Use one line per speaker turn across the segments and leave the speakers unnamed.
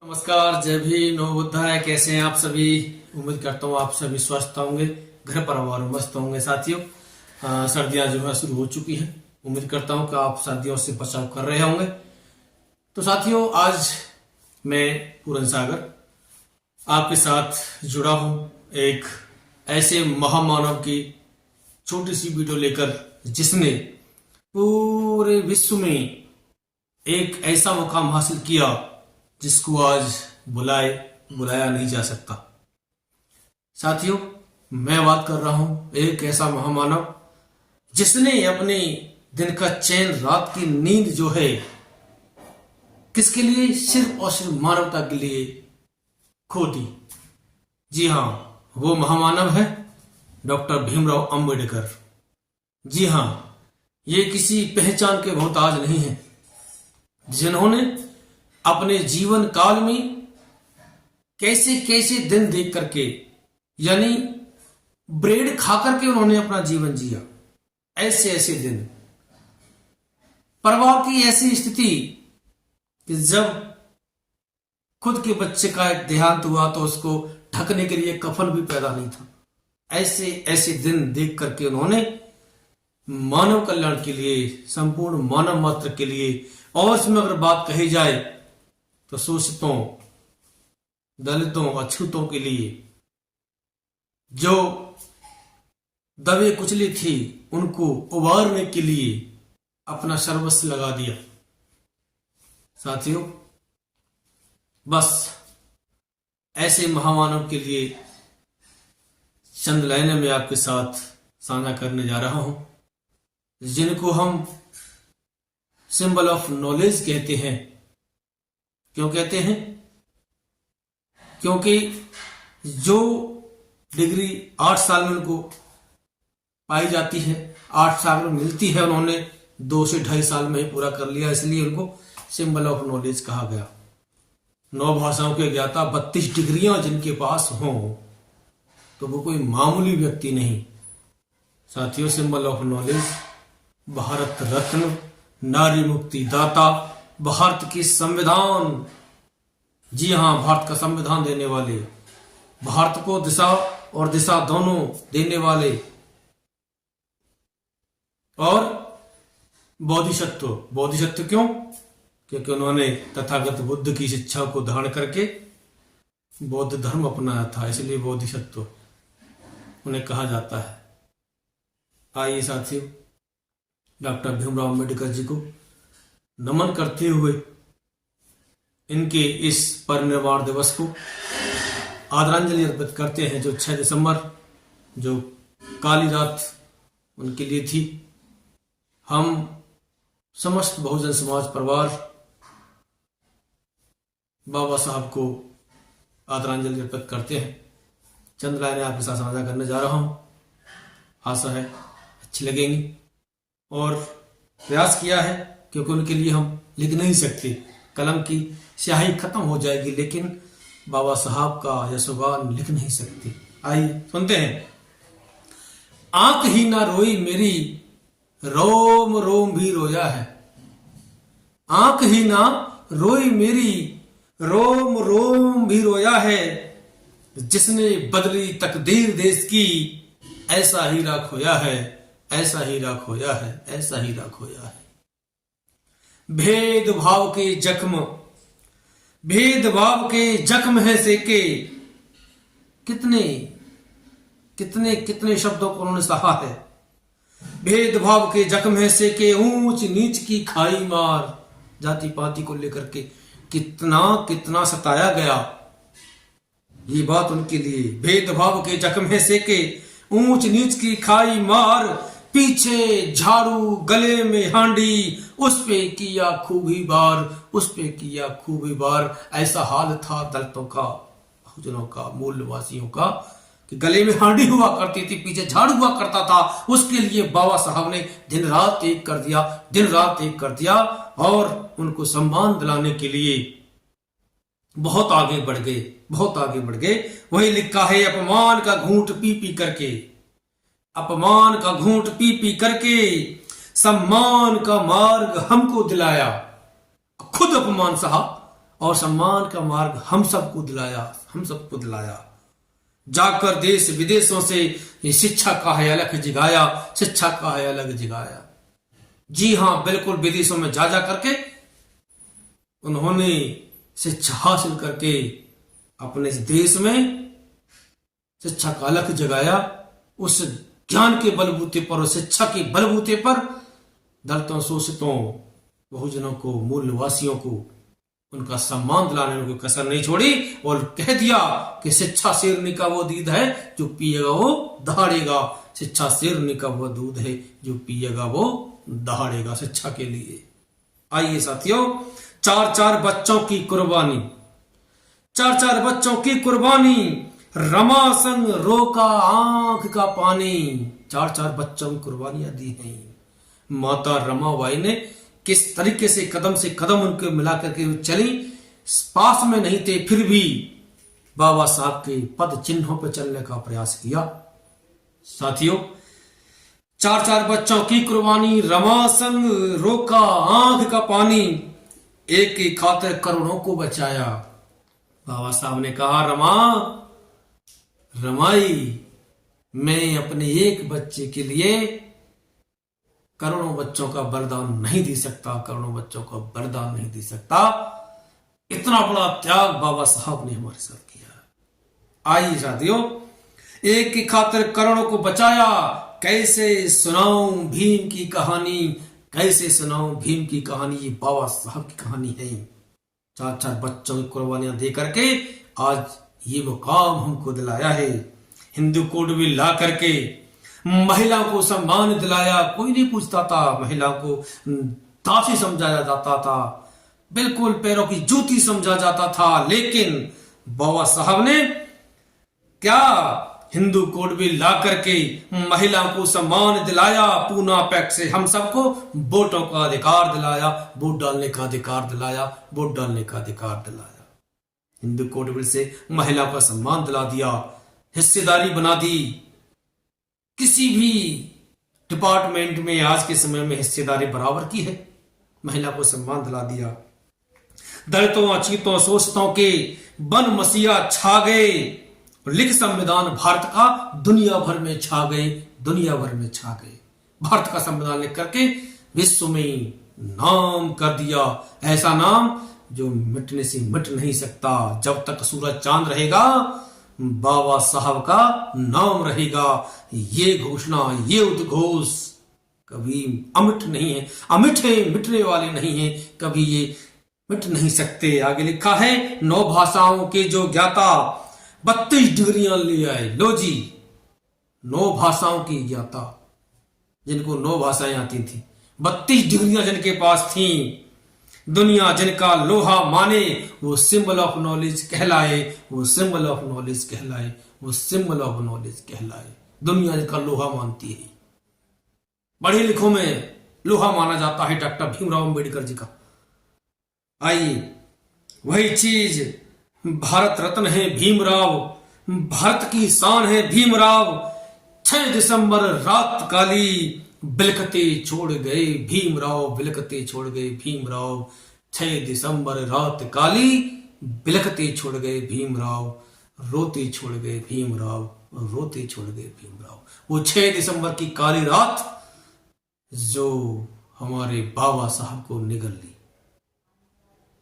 नमस्कार, जय भीम, नमो बुद्धाय। कैसे हैं आप सभी? उम्मीद करता हूँ आप सभी स्वस्थ होंगे, घर परिवार में मस्त होंगे। साथियों, सर्दियां जो है शुरू हो चुकी हैं। उम्मीद करता हूँ कि आप सर्दियों से बचाव कर रहे होंगे। तो साथियों, आज मैं पूरन सागर आपके साथ जुड़ा हूँ एक ऐसे महामानव की छोटी सी वीडियो लेकर, जिसने पूरे विश्व में एक ऐसा मुकाम हासिल किया जिसको आज बुलाया नहीं जा सकता। साथियों, मैं बात कर रहा हूं एक ऐसा महामानव जिसने अपने दिन का चैन, रात की नींद जो है, किसके लिए? सिर्फ और सिर्फ मानवता के लिए खो दी। जी हां, वो महामानव है डॉक्टर भीमराव अंबेडकर। जी हां, ये किसी पहचान के मोहताज नहीं है, जिन्होंने अपने जीवन काल में कैसे कैसे दिन देख करके, यानी ब्रेड खा करके उन्होंने अपना जीवन जिया। ऐसे ऐसे दिन, परिवार की ऐसी स्थिति कि जब खुद के बच्चे का एक देहांत हुआ तो उसको ढकने के लिए कफन भी पैदा नहीं था। ऐसे ऐसे दिन देख करके उन्होंने मानव कल्याण के लिए, संपूर्ण मानव मात्र के लिए, और इसमें अगर बात कही जाए तो शोषितों, दलितों, अछूतों के लिए, जो दबे कुचले थी, उनको उबारने के लिए अपना सर्वस्व लगा दिया। साथियों, बस ऐसे महामानव के लिए चंद लाइनें मैं आपके साथ साझा करने जा रहा हूं, जिनको हम सिंबल ऑफ नॉलेज कहते हैं। क्यों कहते हैं? क्योंकि जो डिग्री 8 साल में उनको पाई जाती है, 8 साल में मिलती है, उन्होंने 2 से 2.5 साल में ही पूरा कर लिया। इसलिए उनको सिंबल ऑफ नॉलेज कहा गया। 9 भाषाओं के ज्ञाता, 32 डिग्रियां जिनके पास हों, तो वो कोई मामूली व्यक्ति नहीं। साथियों, symbol of knowledge, Bharat Ratna, नारी मुक्ति दाता, भारत की संविधान, जी हां, भारत का संविधान देने वाले, भारत को दिशा और दिशा दोनों देने वाले, और बोधिसत्व। बोधिसत्व क्यों? क्योंकि उन्होंने तथागत बुद्ध की शिक्षा को धारण करके बौद्ध धर्म अपनाया था, इसलिए बोधिसत्व उन्हें कहा जाता है। आइए साथियों, डॉक्टर भीमराव अंबेडकर जी को नमन करते हुए इनके इस परिनिर्वाण दिवस को आदरांजलि अर्पित करते हैं, जो 6 दिसंबर, जो काली रात उनके लिए थी। हम समस्त बहुजन समाज परिवार बाबा साहब को आदरांजलि अर्पित करते हैं। चंद लाइनें आपके साथ साझा करने जा रहा हूं, आशा है अच्छी लगेंगी। और प्रयास किया है, क्योंकि उनके लिए हम लिख नहीं सकते, कलम की स्याही खत्म हो जाएगी, लेकिन बाबा साहब का यशोगान लिख नहीं सकते। आइए सुनते हैं। आंख ही ना रोई मेरी, रोम रोम भी रोया है। आंख ही ना रोई मेरी, रोम रोम भी रोया है। जिसने बदली तकदीर देश की, ऐसा हीरा खोया है, ऐसा हीरा खोया है, ऐसा हीरा खोया है। भेदभाव के जख्म, भेदभाव के जख्म है सेके। कितने कितने कितने शब्दों को उन्होंने सहा है। भेदभाव के जख्म है सेके, ऊंच नीच की खाई मार। जाति पाति को लेकर के कितना कितना सताया गया, ये बात उनके लिए। भेदभाव के जख्म है सेके, ऊंच नीच की खाई मार। पीछे झाड़ू, गले में हांडी, उस पे किया खूब ही बार, उस पे किया खूब ही बार। ऐसा हाल था दलितों का, बहुजनों का, मूलवासियों का, कि गले में हांडी हुआ करती थी, पीछे झाड़ू हुआ करता था। उसके लिए बाबा साहब ने दिन रात एक कर दिया, दिन रात एक कर दिया, और उनको सम्मान दिलाने के लिए बहुत आगे बढ़ गए, बहुत आगे बढ़ गए। वही लिखा है, अपमान का घूंट पी पी करके, अपमान का घूंट पी पी करके सम्मान का मार्ग हमको दिलाया। खुद अपमान सहा और सम्मान का मार्ग हम सबको दिलाया। जाकर देश विदेशों से शिक्षा का है अलग जगाया। जी हाँ, बिल्कुल, विदेशों में जा करके उन्होंने शिक्षा हासिल करके अपने देश में शिक्षा का अलग जगाया। उस ज्ञान के बलबूते पर और शिक्षा के बलबूते पर दलितों, शोषितों, बहुजनों को, मूल निवासियों को उनका सम्मान दिलाने में कोई कसर नहीं छोड़ी और कह दिया कि शिक्षा शेरनी का वो दूध है जो पिएगा वो दहाड़ेगा। शिक्षा शेरनी का वो दूध है जो पिएगा वो दहाड़ेगा, शिक्षा के लिए। आइए साथियों, चार बच्चों की कुर्बानी, रमा संग रोका आंख का पानी। चार बच्चों की कुर्बानियां दी हैं। माता रमाबाई ने किस तरीके से कदम उनके मिला करके चली, पास में नहीं थे फिर भी बाबा साहब के पद चिन्हों पर चलने का प्रयास किया। साथियों, चार बच्चों की कुर्बानी, रमा संग रोका आंख का पानी, एक की खातिर करोड़ों को बचाया। बाबा साहब ने कहा, रमाई, मैं अपने एक बच्चे के लिए करोड़ों बच्चों का बलिदान नहीं दे सकता। इतना बड़ा त्याग बाबा साहब ने हमारे साथ किया। आइए साथियों, एक की खातिर करोड़ों को बचाया। कैसे सुनाऊं भीम की कहानी, ये बाबा साहब की कहानी है। चार बच्चों की कुर्बानियां दे करके आज ये मुकाम हमको दिलाया है। हिंदू कोड भी ला करके महिलाओं को सम्मान दिलाया। कोई नहीं पूछता था, महिलाओं को दासी समझाया जाता था, बिल्कुल पैरों की जूती समझा जाता था। लेकिन बाबा साहब ने क्या हिंदू कोड भी ला करके महिलाओं को सम्मान दिलाया। पूना पैक्ट से हम सबको वोटों का अधिकार दिलाया, वोट डालने का अधिकार दिलाया। हिंदू कोड बिल से महिलाओं का सम्मान दिला दिया, हिस्सेदारी बना दी। किसी भी डिपार्टमेंट में आज के समय में हिस्सेदारी बराबर की है, महिला को सम्मान दिला दिया। दलितों, अछूतों, शोषितों के बन मसीहा छा गए। लिख संविधान भारत का दुनिया भर में छा गए। भारत का संविधान लिख करके विश्व में नाम कर दिया, ऐसा नाम जो मिटने से मिट नहीं सकता। जब तक सूरज चांद रहेगा बाबा साहब का नाम रहेगा। ये घोषणा, ये उद्घोष कभी अमिट नहीं है, मिटने वाले नहीं है, कभी ये मिट नहीं सकते। आगे लिखा है, 9 भाषाओं के जो ज्ञाता 32 डिग्रियां ले आए। लो जी, 9 भाषाओं की ज्ञाता, जिनको 9 भाषाएं आती थी, 32 डिग्रियां जिनके पास थी, दुनिया जिनका लोहा माने, वो सिंबल ऑफ नॉलेज कहलाए। दुनिया जिनका लोहा मानती है, पढ़े लिखों में लोहा माना जाता है डॉक्टर भीमराव अंबेडकर जी का। आइए, वही चीज भारत रत्न है भीमराव, भारत की शान है भीमराव। 6 दिसंबर रात काली बिलखते छोड़ गए भीमराव। 6 दिसंबर रात काली बिलखते छोड़ गए भीमराव, रोते छोड़ गए भीमराव। वो 6 दिसंबर की काली रात जो हमारे बाबा साहब को निगल ली।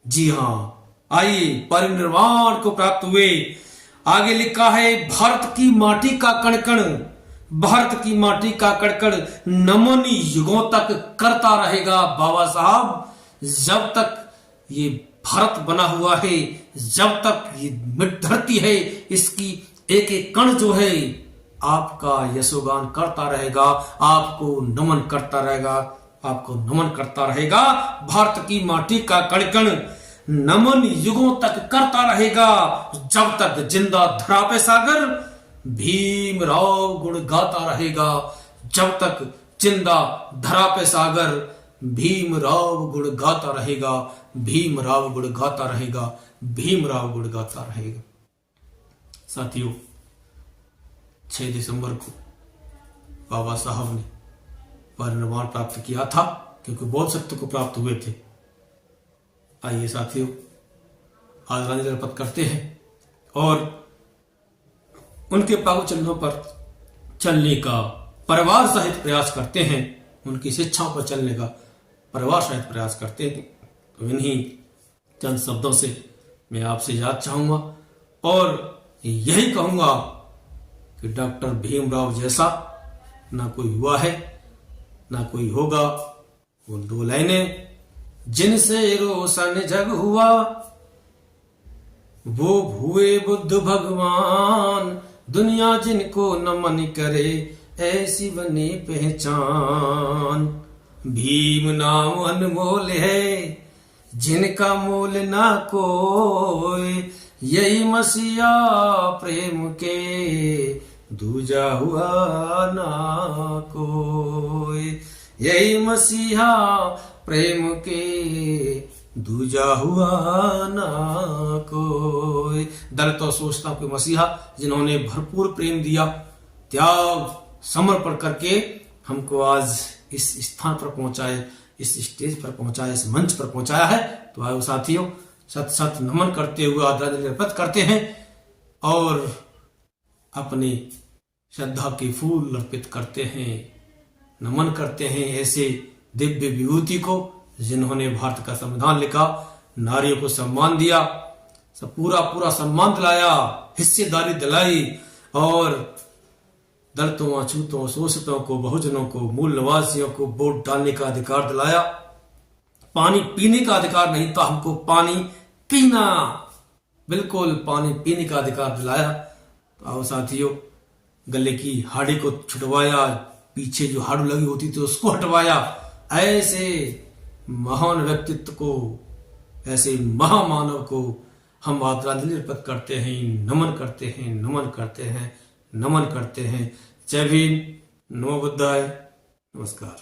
जी हाँ, आइए, परिनिर्वाण को प्राप्त हुए। आगे लिखा है, भारत की माटी का कण नमन युगों तक करता रहेगा बाबा साहब। जब तक ये भारत बना हुआ है, जब तक ये धरती है, इसकी एक एक कण जो है आपका यशोगान करता रहेगा, आपको नमन करता रहेगा। भारत की माटी का कण नमन युगों तक करता रहेगा। जब तक जिंदा धरा पे सागर भीमराव गुण गाता रहेगा। जब तक जिंदा धरा पे सागर भीमराव गुण गाता रहेगा। साथियों, 6 दिसंबर को बाबा साहब ने परिनिर्वाण प्राप्त किया था, क्योंकि बौद्ध सत्य को प्राप्त हुए थे। आइए साथियों, आदरांजलि अर्पित करते हैं और उनके पाव चरणों पर चलने का परिवार सहित प्रयास करते हैं, उनकी शिक्षाओं पर चलने का परिवार सहित प्रयास करते हैं। तो इन्हीं चंद शब्दों से मैं आपसे याद चाहूंगा और यही कहूंगा कि डॉक्टर भीमराव जैसा ना कोई हुआ है ना कोई होगा। वो 2 लाइनें, जिनसे रोशन जग हुआ वो हुए बुद्ध भगवान, दुनिया जिनको नमन करे ऐसी बने पहचान। भीम नाम अनमोल है जिनका मोल ना कोई, यही मसीहा प्रेम के दूजा हुआ ना कोई, यही मसीहा प्रेम के दूजा हुआ ना कोई। दलित और शोषितों के मसीहा जिन्होंने भरपूर प्रेम दिया, त्याग समर्पण करके हमको आज इस स्थान पर पहुंचाए, इस स्टेज पर पहुंचाया, इस मंच पर पहुंचाया है। तो आओ साथियों, सत सत नमन करते हुए आदरांजलि अर्पित करते हैं और अपनी श्रद्धा के फूल अर्पित करते हैं, नमन करते हैं ऐसे दिव्य विभूति को जिन्होंने भारत का संविधान लिखा, नारियों को सम्मान दिया, सब पूरा सम्मान दिलाया, हिस्सेदारी दिलाई और दलितों, अछूतों, शोषितों को, बहुजनों को, मूल निवासियों को वोट डालने का अधिकार दिलाया। पानी पीने का अधिकार नहीं था, हमको पानी पीना, बिल्कुल पानी पीने का अधिकार दिलाया। तो आओ साथियों, गले की हाड़ी को छुटवाया, पीछे जो हाड़ लगी होती थी उसको हटवाया। ऐसे महान व्यक्तित्व को, ऐसे महामानव को हम आदरांजलि अर्पित करते हैं, नमन करते हैं, नमन करते हैं, नमन करते हैं। जय भीम, नमो बुद्धाय, नमस्कार।